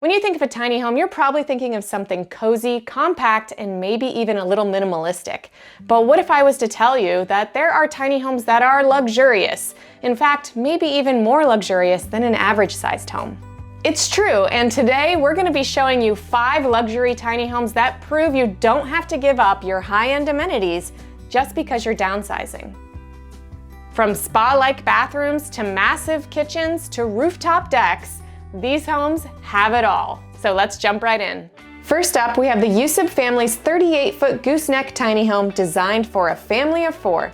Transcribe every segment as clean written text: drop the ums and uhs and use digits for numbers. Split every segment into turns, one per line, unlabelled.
When you think of a tiny home, you're probably thinking of something cozy, compact, and maybe even a little minimalistic. But what if I was to tell you that there are tiny homes that are luxurious? In fact, maybe even more luxurious than an average-sized home. It's true, and today we're going to be showing you 5 luxury tiny homes that prove you don't have to give up your high-end amenities just because you're downsizing. From spa-like bathrooms to massive kitchens to rooftop decks, these homes have it all. So let's jump right in. First up, we have the Yusuf family's 38-foot gooseneck tiny home designed for a family of 4.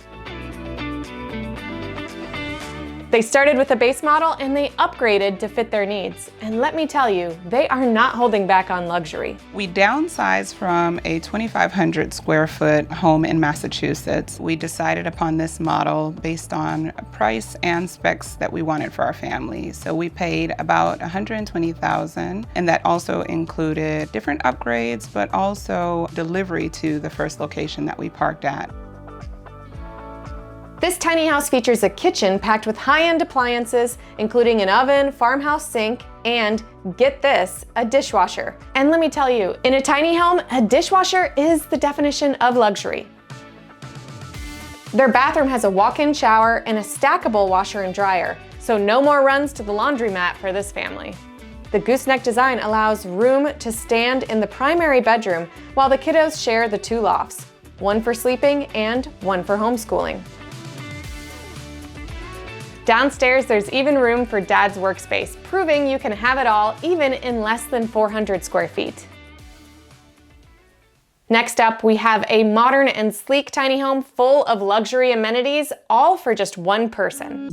They started with a base model and they upgraded to fit their needs. And let me tell you, they are not holding back on luxury.
We downsized from a 2,500 square foot home in Massachusetts. We decided upon this model based on price and specs that we wanted for our family. So we paid about $120,000, and that also included different upgrades, but also delivery to the first location that we parked at.
This tiny house features a kitchen packed with high-end appliances, including an oven, farmhouse sink, and, get this, a dishwasher. And let me tell you, in a tiny home, a dishwasher is the definition of luxury. Their bathroom has a walk-in shower and a stackable washer and dryer, so no more runs to the laundromat for this family. The gooseneck design allows room to stand in the primary bedroom while the kiddos share the 2 lofts, one for sleeping and one for homeschooling. Downstairs, there's even room for Dad's workspace, proving you can have it all even in less than 400 square feet. Next up, we have a modern and sleek tiny home full of luxury amenities, all for just one person.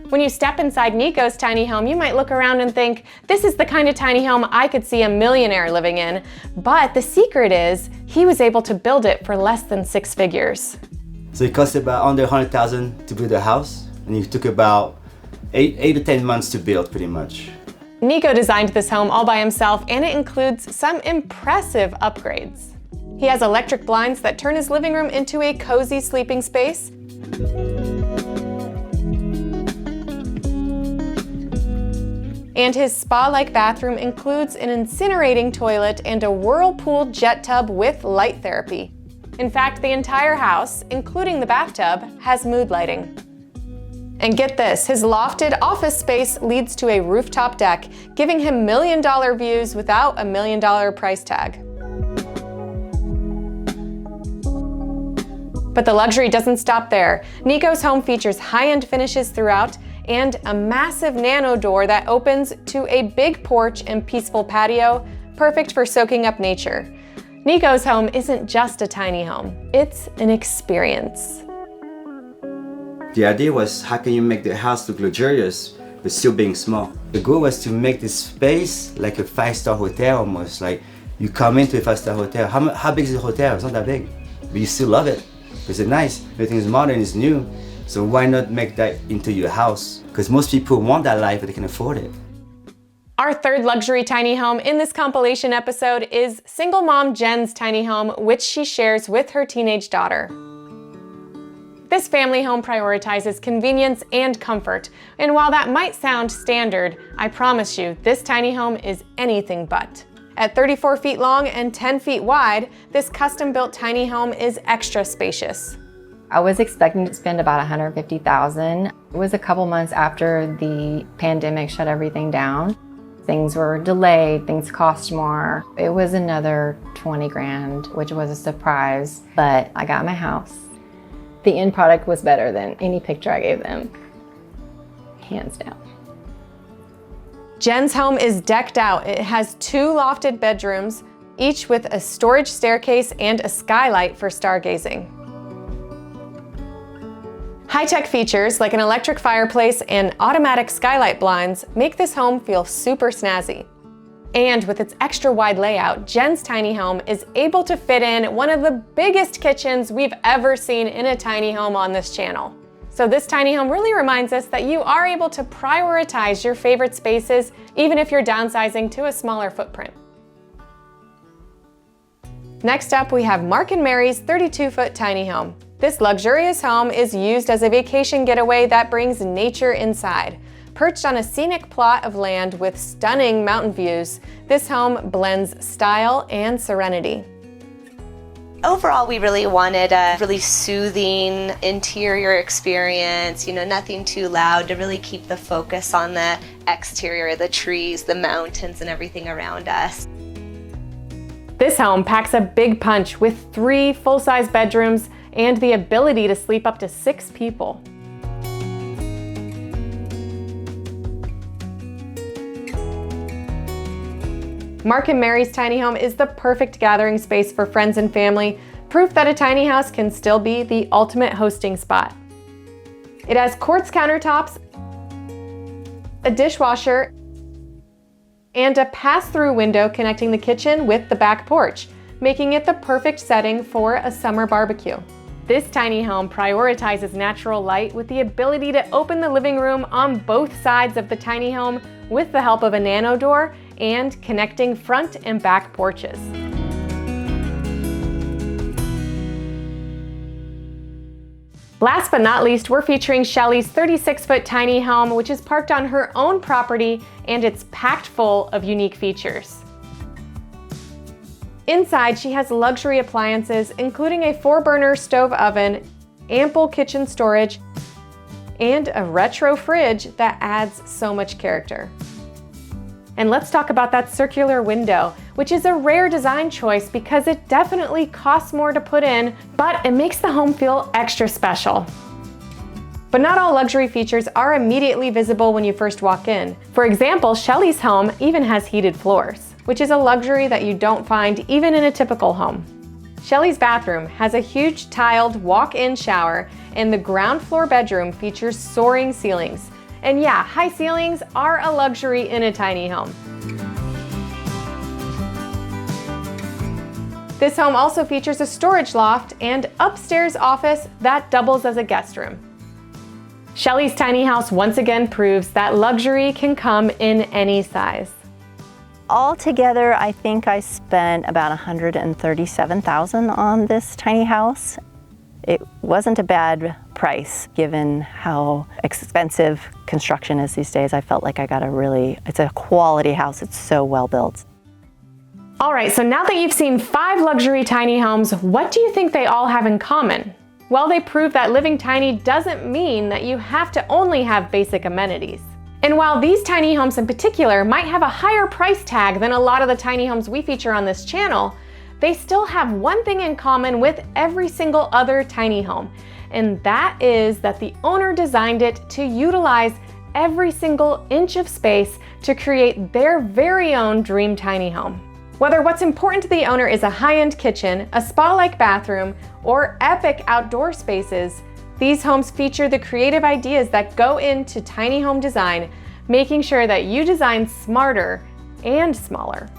When you step inside Nico's tiny home, you might look around and think, this is the kind of tiny home I could see a millionaire living in. But the secret is, he was able to build it for less than 6 figures.
So it cost about under $100,000 to build a house. And it took about 8 to 10 months to build, pretty much.
Nico designed this home all by himself, and it includes some impressive upgrades. He has electric blinds that turn his living room into a cozy sleeping space. And his spa-like bathroom includes an incinerating toilet and a whirlpool jet tub with light therapy. In fact, the entire house, including the bathtub, has mood lighting. And get this, his lofted office space leads to a rooftop deck, giving him million-dollar views without a million-dollar price tag. But the luxury doesn't stop there. Nico's home features high-end finishes throughout and a massive nano door that opens to a big porch and peaceful patio, perfect for soaking up nature. Nico's home isn't just a tiny home, it's an experience.
The idea was, how can you make the house look luxurious, but still being small? The goal was to make this space like a 5-star hotel almost. Like, you come into a 5-star hotel. How big is the hotel? It's not that big, but you still love it. It's nice, everything is modern, it's new. So why not make that into your house? Because most people want that life, but they can afford it.
Our third luxury tiny home in this compilation episode is single mom Jen's tiny home, which she shares with her teenage daughter. This family home prioritizes convenience and comfort, and while that might sound standard, I promise you, this tiny home is anything but. At 34 feet long and 10 feet wide, this custom-built tiny home is extra spacious.
I was expecting to spend about $150,000. It was a couple months after the pandemic shut everything down. Things were delayed, things cost more. It was another 20 grand, which was a surprise, but I got my house. The end product was better than any picture I gave them, hands down.
Jen's home is decked out. It has 2 lofted bedrooms, each with a storage staircase and a skylight for stargazing. High-tech features like an electric fireplace and automatic skylight blinds make this home feel super snazzy. And with its extra wide layout, Jen's tiny home is able to fit in one of the biggest kitchens we've ever seen in a tiny home on this channel. So this tiny home really reminds us that you are able to prioritize your favorite spaces even if you're downsizing to a smaller footprint. Next up, we have Mark and Mary's 32-foot tiny home. This luxurious home is used as a vacation getaway that brings nature inside. Perched on a scenic plot of land with stunning mountain views, this home blends style and serenity.
Overall, we really wanted a really soothing interior experience, nothing too loud, to really keep the focus on the exterior, the trees, the mountains, and everything around us.
This home packs a big punch with 3 full-size bedrooms and the ability to sleep up to 6 people. Mark and Mary's tiny home is the perfect gathering space for friends and family, proof that a tiny house can still be the ultimate hosting spot. It has quartz countertops, a dishwasher, and a pass-through window connecting the kitchen with the back porch, making it the perfect setting for a summer barbecue. This tiny home prioritizes natural light with the ability to open the living room on both sides of the tiny home with the help of a nano door and connecting front and back porches. Last but not least, we're featuring Shelly's 36-foot tiny home, which is parked on her own property, and it's packed full of unique features. Inside, she has luxury appliances, including a 4-burner stove oven, ample kitchen storage, and a retro fridge that adds so much character. And let's talk about that circular window, which is a rare design choice because it definitely costs more to put in, but it makes the home feel extra special. But not all luxury features are immediately visible when you first walk in. For example, Shelly's home even has heated floors, which is a luxury that you don't find even in a typical home. Shelly's bathroom has a huge tiled walk-in shower, and the ground floor bedroom features soaring ceilings. And yeah, high ceilings are a luxury in a tiny home. This home also features a storage loft and upstairs office that doubles as a guest room. Shelly's tiny house once again proves that luxury can come in any size.
Altogether, I think I spent about $137,000 on this tiny house. It wasn't a bad price given how expensive construction is these days. I felt like I got it's a quality house. It's so well built.
All right, so now that you've seen 5 luxury tiny homes, what do you think they all have in common? Well, they prove that living tiny doesn't mean that you have to only have basic amenities. And while these tiny homes in particular might have a higher price tag than a lot of the tiny homes we feature on this channel, they still have one thing in common with every single other tiny home, and that is that the owner designed it to utilize every single inch of space to create their very own dream tiny home. Whether what's important to the owner is a high-end kitchen, a spa-like bathroom, or epic outdoor spaces, these homes feature the creative ideas that go into tiny home design, making sure that you design smarter and smaller.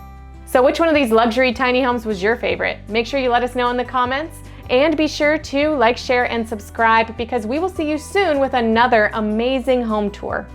So which one of these luxury tiny homes was your favorite? Make sure you let us know in the comments, and be sure to like, share, and subscribe because we will see you soon with another amazing home tour.